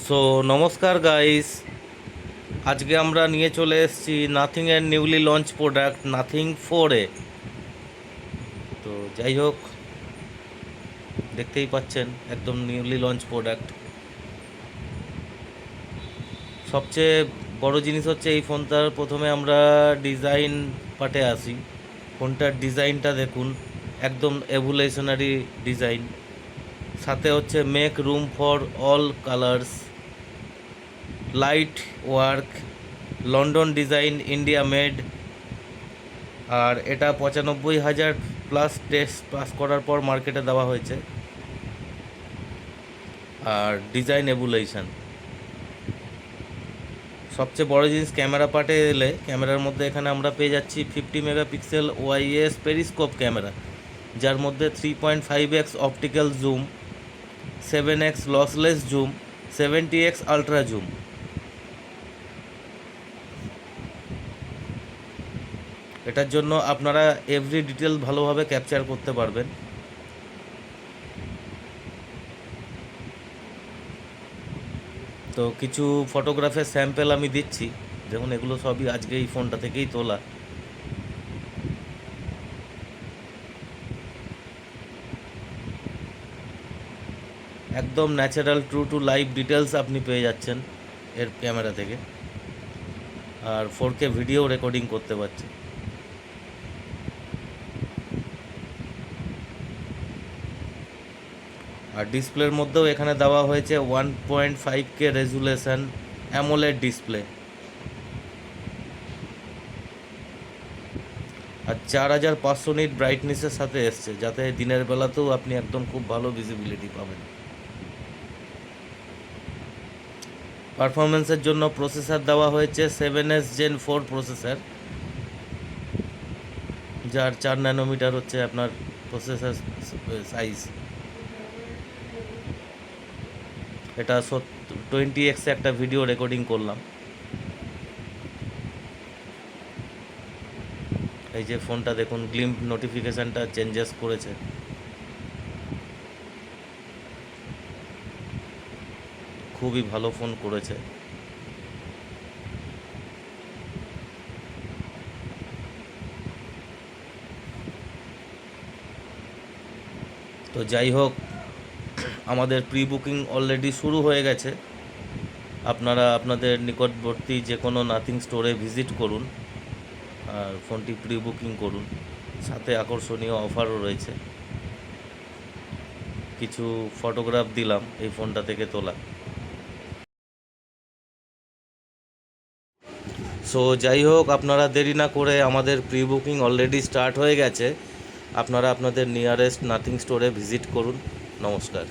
So নমস্কার guys, আজকে আমরা নিয়ে চলে এসেছি নাথিংয়ের নিউলি লঞ্চ প্রোডাক্ট নাথিং 4 তো যাই হোক, দেখতেই পাচ্ছেন একদম নিউলি লঞ্চ প্রোডাক্ট। সবচেয়ে বড় জিনিস হচ্ছে এই ফোনটার প্রথমে আমরা ডিজাইন পার্টে আসি। ফোনটার ডিজাইনটা দেখুন, একদম এভুলেশনারি ডিজাইন। সাথে হচ্ছে make room for all colours, light work, London design, India made. আর এটা 95,000 প্লাস টেস্ট পাস করার পর মার্কেটে দেওয়া হয়েছে। আর ডিজাইন এভুলেশন, সবচেয়ে বড় জিনিস ক্যামেরা পার্টে এলে ক্যামেরার মধ্যে এখানে আমরা পেয়ে যাচ্ছি 50 মেগাপিক্সেল ওআইএস পেরিস্কোপ ক্যামেরা, যার মধ্যে 3.5x optical zoom, 7x lossless zoom, 70x ultra zoom. এটার জন্য আপনারা এভরি ডিটেল ভালোভাবে ক্যাপচার করতে পারবেন। তো কিছু ফটোগ্রাফের স্যাম্পেল আমি দিচ্ছি, যেমন এগুলো সবই আজকে এই ফোনটা থেকেই তোলা। একদম natural true to live details আপনি পেয়ে যাচ্ছেন এর ক্যামেরা থেকে। আর 4K ভিডিও রেকর্ডিং করতে পারছে। আর ডিসপ্লের মধ্যেও এখানে দেওয়া হয়েছে 1.5K রেজুলেশন অ্যামোলেড ডিসপ্লে। আর 4500 নিট ব্রাইটনেসের সাথে এসছে, যাতে দিনের বেলাতেও আপনি একদম খুব ভালো ভিজিবিলিটি পাবেন। পারফরমেন্সের জন্য প্রসেসর দেওয়া হয়েছে 7S Gen 4 প্রসেসর, যার 4 ন্যানোমিটার হচ্ছে আপনার প্রসেসর সাইজ। এটা 20x একটা ভিডিও রেকর্ডিং করলাম। এই যে ফোনটা দেখুন, গ্লিম্প নোটিফিকেশানটা চেঞ্জেস করেছে। খুবই ভালো ফোন করেছে। তো যাই হোক, আমাদের প্রি বুকিং অলরেডি শুরু হয়ে গেছে। আপনারা আপনাদের নিকটবর্তী যে কোনো নাথিং স্টোরে ভিজিট করুন আর ফোনটি প্রি বুকিং করুন। সাথে আকর্ষণীয় অফারও রয়েছে। কিছু ফটোগ্রাফ দিলাম এই ফোনটা থেকে তোলা। সো যাই হোক, আপনারা দেরি না করে, আমাদের প্রি বুকিং অলরেডি স্টার্ট হয়ে গেছে। আপনারা আপনাদের নিয়ারেস্ট নাথিং স্টোরে ভিজিট করুন। নমস্কার।